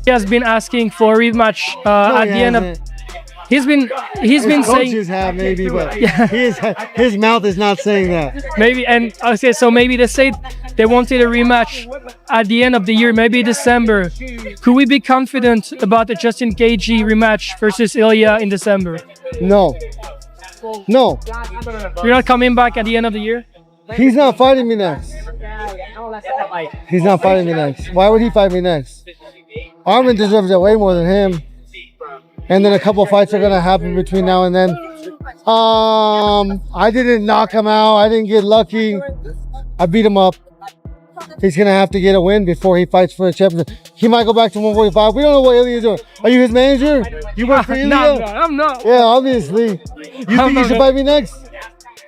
He has been asking for a rematch at the end of. He's been saying have maybe, but his mouth is not saying that. Maybe, and okay, so maybe they say they wanted a rematch at the end of the year, maybe December. Could we be confident about the Justin Gaethje rematch versus Ilia in December? No. You're not coming back at the end of the year? He's not fighting me next. He's not fighting me next. Why would he fight me next? Armin deserves it way more than him. And then a couple fights are gonna happen between now and then. I didn't knock him out. I didn't get lucky. I beat him up. He's gonna have to get a win before he fights for a championship. He might go back to 145. We don't know what Ilia's doing. Are you his manager? You work for Ilia? No, I'm not. Yeah, obviously. You think he should fight me next?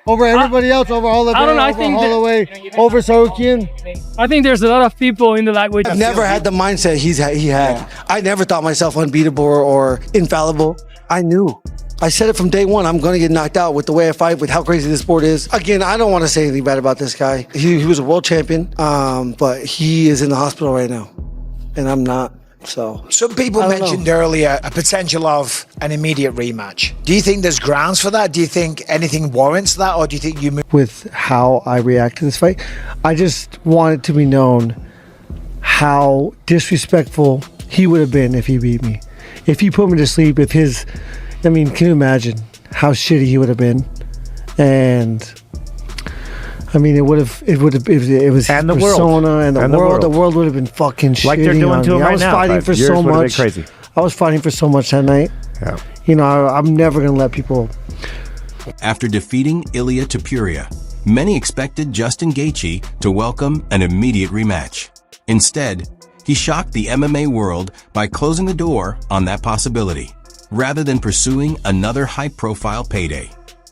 Over everybody else, over Holloway, over Sarukian. I think there's a lot of people in the lightweight. I've never had the mindset he had. Yeah. I never thought myself unbeatable or infallible. I knew. I said it from day one. I'm going to get knocked out with the way I fight, with how crazy this sport is. Again, I don't want to say anything bad about this guy. He was a world champion, but he is in the hospital right now, and I'm not. So some people mentioned earlier a potential of an immediate rematch. Do you think there's grounds for that? Do you think anything warrants that, or do you think you move? With how I react to this fight, I just want it to be known how disrespectful he would have been if he beat me. If he put me to sleep, can you imagine how shitty he would have been? And I mean, it was and the persona and the world. The world would have been fucking shitty. Like they're doing to him right now. I was fighting for so much. Crazy. I was fighting for so much that night. Yeah. You know, I'm never gonna let people. After defeating Ilia Topuria, many expected Justin Gaethje to welcome an immediate rematch. Instead, he shocked the MMA world by closing the door on that possibility, rather than pursuing another high-profile payday.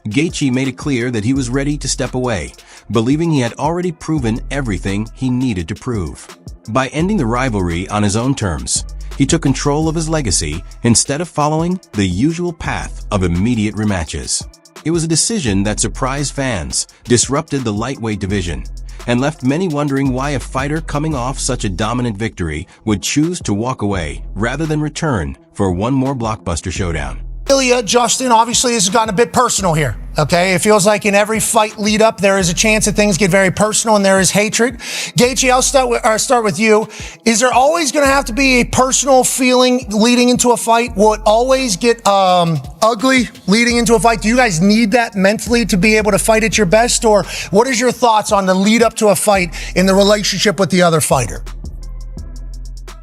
Gaethje made it clear that he was ready to step away, believing he had already proven everything he needed to prove. By ending the rivalry on his own terms, he took control of his legacy instead of following the usual path of immediate rematches. It was a decision that surprised fans, disrupted the lightweight division, and left many wondering why a fighter coming off such a dominant victory would choose to walk away rather than return for one more blockbuster showdown. Ilia, Justin, obviously this has gotten a bit personal here, okay? It feels like in every fight lead up, there is a chance that things get very personal and there is hatred. Gaethje, I'll start with you. Is there always going to have to be a personal feeling leading into a fight? Will it always get ugly leading into a fight? Do you guys need that mentally to be able to fight at your best? Or what is your thoughts on the lead up to a fight in the relationship with the other fighter?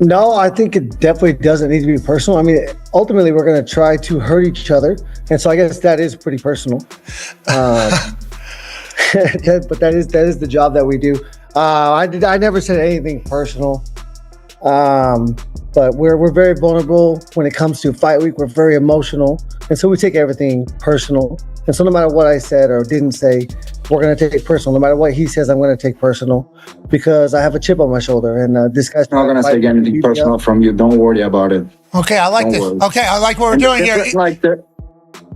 No, I think it definitely doesn't need to be personal. I mean, ultimately, we're going to try to hurt each other. And so I guess that is pretty personal. But that is the job that we do. I never said anything personal. But we're very vulnerable when it comes to fight week. We're very emotional. And so we take everything personal. And so no matter what I said or didn't say, we're going to take it personal. No matter what he says, I'm going to take personal because I have a chip on my shoulder. And this guy's not going to say anything personal from you. Don't worry about it. Okay, I like this. Okay, I like what we're doing here. Like that.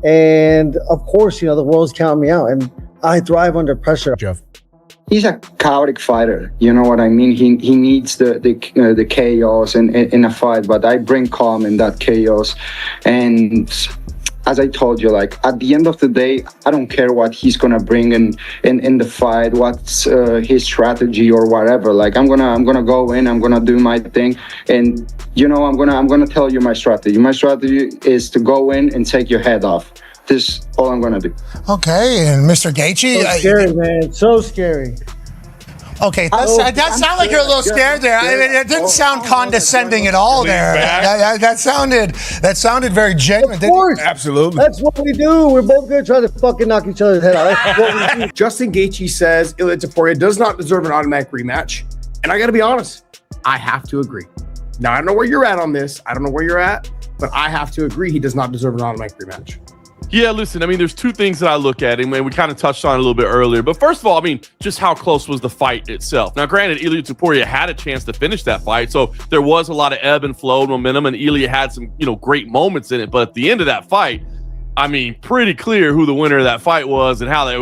And of course, the world's counting me out. And I thrive under pressure. Jeff. He's a chaotic fighter. You know what I mean? He needs the chaos in a fight, but I bring calm in that chaos. And as I told you, like at the end of the day, I don't care what he's gonna bring in the fight, what's his strategy or whatever. Like I'm gonna go in, I'm gonna do my thing, and I'm gonna tell you my strategy. My strategy is to go in and take your head off. This is all I'm gonna do. Okay, and Mr. Gaethje, so scary, man, so scary. Okay, that sounded like you're a little scared there. I mean, it didn't sound condescending at all there. That sounded very genuine. Of course. Absolutely. That's what we do. We're both going to try to fucking knock each other's head out. That's what we do. Justin Gaethje says Ilia Topuria does not deserve an automatic rematch. And I got to be honest, I have to agree. Now, I don't know where you're at on this. I don't know where you're at, but I have to agree he does not deserve an automatic rematch. Yeah, listen, I mean, there's two things that I look at, and we kind of touched on it a little bit earlier. But first of all, I mean, just how close was the fight itself? Now, granted, Ilia Topuria had a chance to finish that fight, so there was a lot of ebb and flow momentum, and Ilia had some, great moments in it. But at the end of that fight, I mean, pretty clear who the winner of that fight was and how it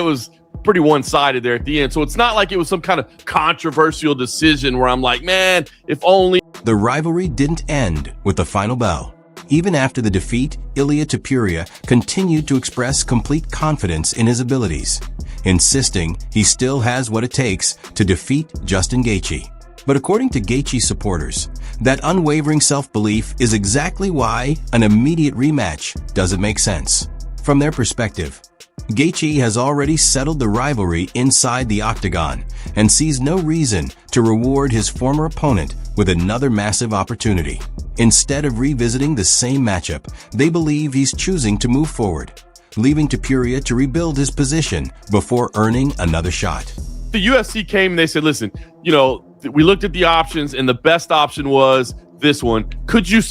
was pretty one-sided there at the end. So it's not like it was some kind of controversial decision where I'm like, man, if only The rivalry didn't end with the final bell. Even after the defeat, Ilia Topuria continued to express complete confidence in his abilities, insisting he still has what it takes to defeat Justin Gaethje. But according to Gaethje supporters, that unwavering self-belief is exactly why an immediate rematch doesn't make sense. From their perspective, Gaethje has already settled the rivalry inside the octagon and sees no reason to reward his former opponent with another massive opportunity. Instead of revisiting the same matchup, they believe he's choosing to move forward, leaving Topuria to rebuild his position before earning another shot. The UFC came and they said, listen, we looked at the options and the best option was this one. Could you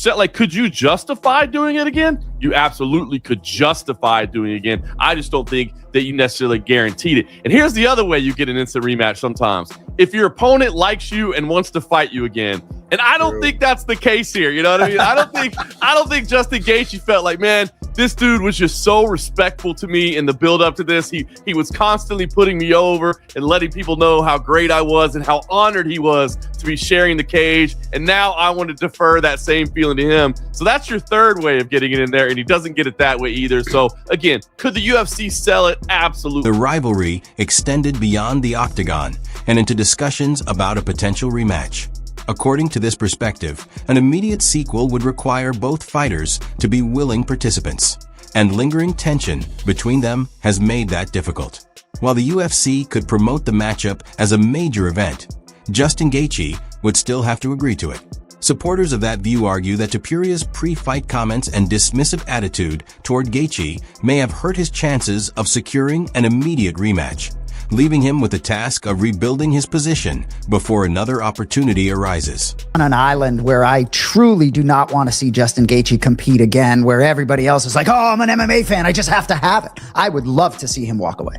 justify doing it again? You absolutely could justify doing it again. I just don't think that you necessarily guaranteed it. And here's the other way you get an instant rematch sometimes. If your opponent likes you and wants to fight you again. And I don't think that's the case here. You know what I mean? I don't think Justin Gaethje felt like, man, this dude was just so respectful to me in the build up to this. He was constantly putting me over and letting people know how great I was and how honored he was to be sharing the cage. And now I want to defer that same feeling to him. So that's your third way of getting it in there. And he doesn't get it that way either. So again, could the UFC sell it? Absolutely. The rivalry extended beyond the octagon and into discussions about a potential rematch. According to this perspective, an immediate sequel would require both fighters to be willing participants, and lingering tension between them has made that difficult. While the UFC could promote the matchup as a major event, Justin Gaethje would still have to agree to it. Supporters of that view argue that Topuria's pre-fight comments and dismissive attitude toward Gaethje may have hurt his chances of securing an immediate rematch, leaving him with the task of rebuilding his position before another opportunity arises. On an island where I truly do not want to see Justin Gaethje compete again, where everybody else is like, oh, I'm an MMA fan, I just have to have it. I would love to see him walk away.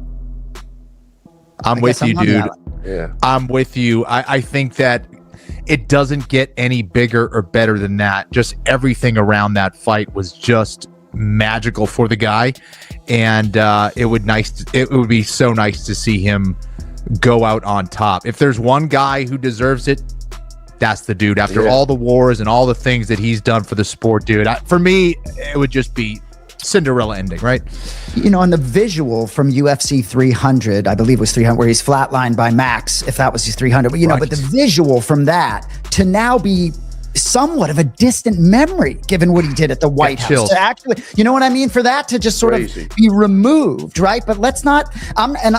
I'm with you, dude. Yeah. I'm with you. I think that it doesn't get any bigger or better than that. Just everything around that fight was just magical for the guy, and it would be so nice to see him go out on top. If there's one guy who deserves it, that's the dude. After all the wars and all the things that he's done for the sport, dude, for me, it would just be Cinderella ending, right? And the visual from UFC 300, I believe it was 300, where he's flatlined by Max, if that was his 300, but but the visual from that to now be somewhat of a distant memory, given what he did at the White House. To actually, you know what I mean? For that to just sort of be removed, right? But let's not.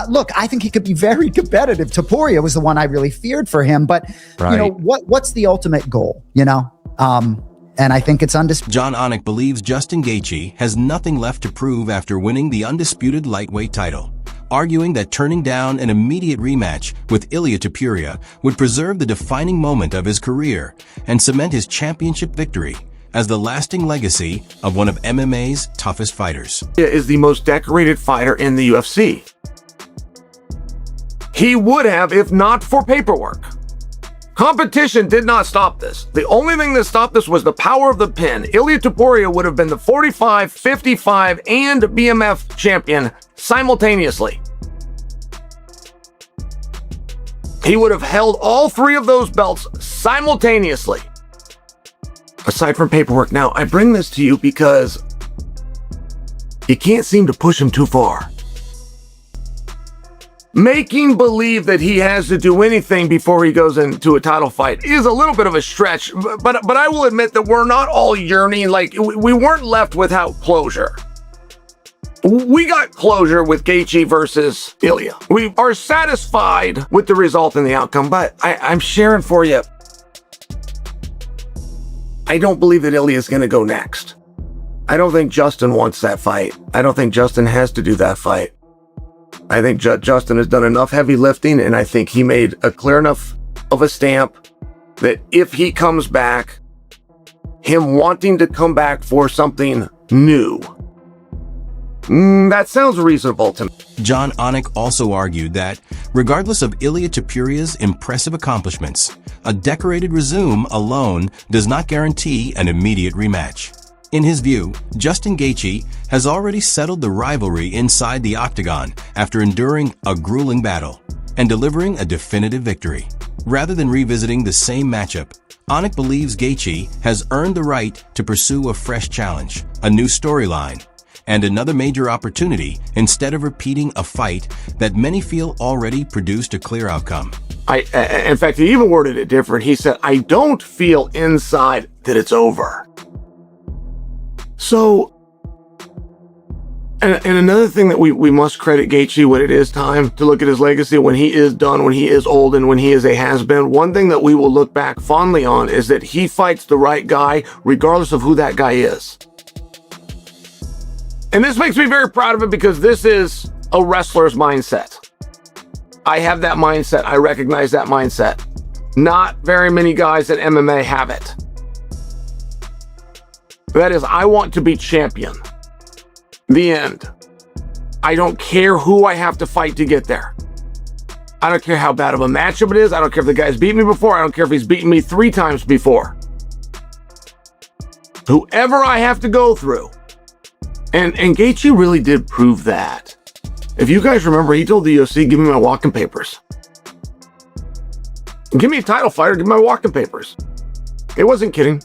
Look, I think he could be very competitive. Topuria was the one I really feared for him, but what's the ultimate goal? And I think it's undisputed. John Anik believes Justin Gaethje has nothing left to prove after winning the undisputed lightweight title, arguing that turning down an immediate rematch with Ilia Topuria would preserve the defining moment of his career and cement his championship victory as the lasting legacy of one of MMA's toughest fighters. Is the most decorated fighter in the UFC. He would have if not for paperwork. Competition did not stop this. The only thing that stopped this was the power of the pin. Ilia Topuria would have been the 45, 55, and BMF champion simultaneously. He would have held all three of those belts simultaneously. Aside from paperwork. Now, I bring this to you because you can't seem to push him too far. Making believe that he has to do anything before he goes into a title fight is a little bit of a stretch, but I will admit that we're not all yearning, like we weren't left without closure. We got closure with Gaethje versus Ilia. We are satisfied with the result and the outcome, but I'm sharing for you. I don't believe that Ilia is going to go next. I don't think Justin wants that fight. I don't think Justin has to do that fight. I think Justin has done enough heavy lifting, and I think he made a clear enough of a stamp that if he comes back, him wanting to come back for something new, that sounds reasonable to me. John Anik also argued that, regardless of Ilia Topuria's impressive accomplishments, a decorated resume alone does not guarantee an immediate rematch. In his view, Justin Gaethje has already settled the rivalry inside the octagon after enduring a grueling battle, and delivering a definitive victory. Rather than revisiting the same matchup, Anik believes Gaethje has earned the right to pursue a fresh challenge, a new storyline, and another major opportunity instead of repeating a fight that many feel already produced a clear outcome. In fact, he even worded it different. He said, I don't feel inside that it's over. So, and another thing that we must credit Gaethje when it is time to look at his legacy, when he is done, when he is old, and when he is a has-been, one thing that we will look back fondly on is that he fights the right guy regardless of who that guy is. And this makes me very proud of it because this is a wrestler's mindset. I have that mindset. I recognize that mindset. Not very many guys at MMA have it. That is, I want to be champion. The end. I don't care who I have to fight to get there. I don't care how bad of a matchup it is. I don't care if the guy's beat me before. I don't care if he's beaten me 3 times before. Whoever I have to go through. And Gaethje really did prove that. If you guys remember, he told the UFC, give me my walking papers. Give me a title fighter, give me my walking papers. It wasn't kidding.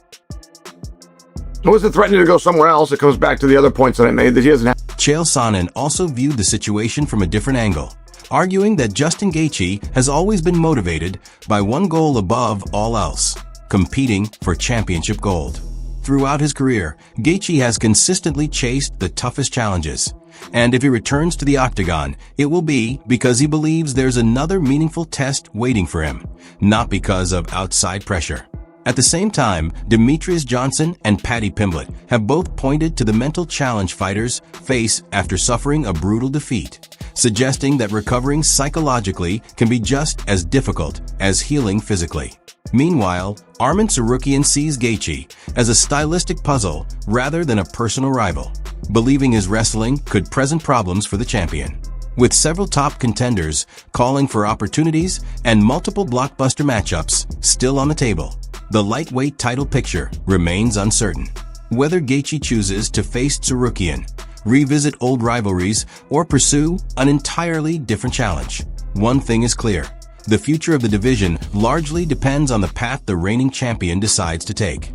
It wasn't threatening to go somewhere else. It comes back to the other points that I made that he doesn't have. Chael Sonnen also viewed the situation from a different angle, arguing that Justin Gaethje has always been motivated by one goal above all else, competing for championship gold. Throughout his career, Gaethje has consistently chased the toughest challenges. And if he returns to the octagon, it will be because he believes there's another meaningful test waiting for him, not because of outside pressure. At the same time, Demetrius Johnson and Paddy Pimblett have both pointed to the mental challenge fighters face after suffering a brutal defeat, suggesting that recovering psychologically can be just as difficult as healing physically. Meanwhile, Arman Tsarukyan sees Gaethje as a stylistic puzzle rather than a personal rival, believing his wrestling could present problems for the champion. With several top contenders calling for opportunities and multiple blockbuster matchups still on the table, the lightweight title picture remains uncertain. Whether Gaethje chooses to face Tsarukyan, revisit old rivalries, or pursue an entirely different challenge, one thing is clear. The future of the division largely depends on the path the reigning champion decides to take.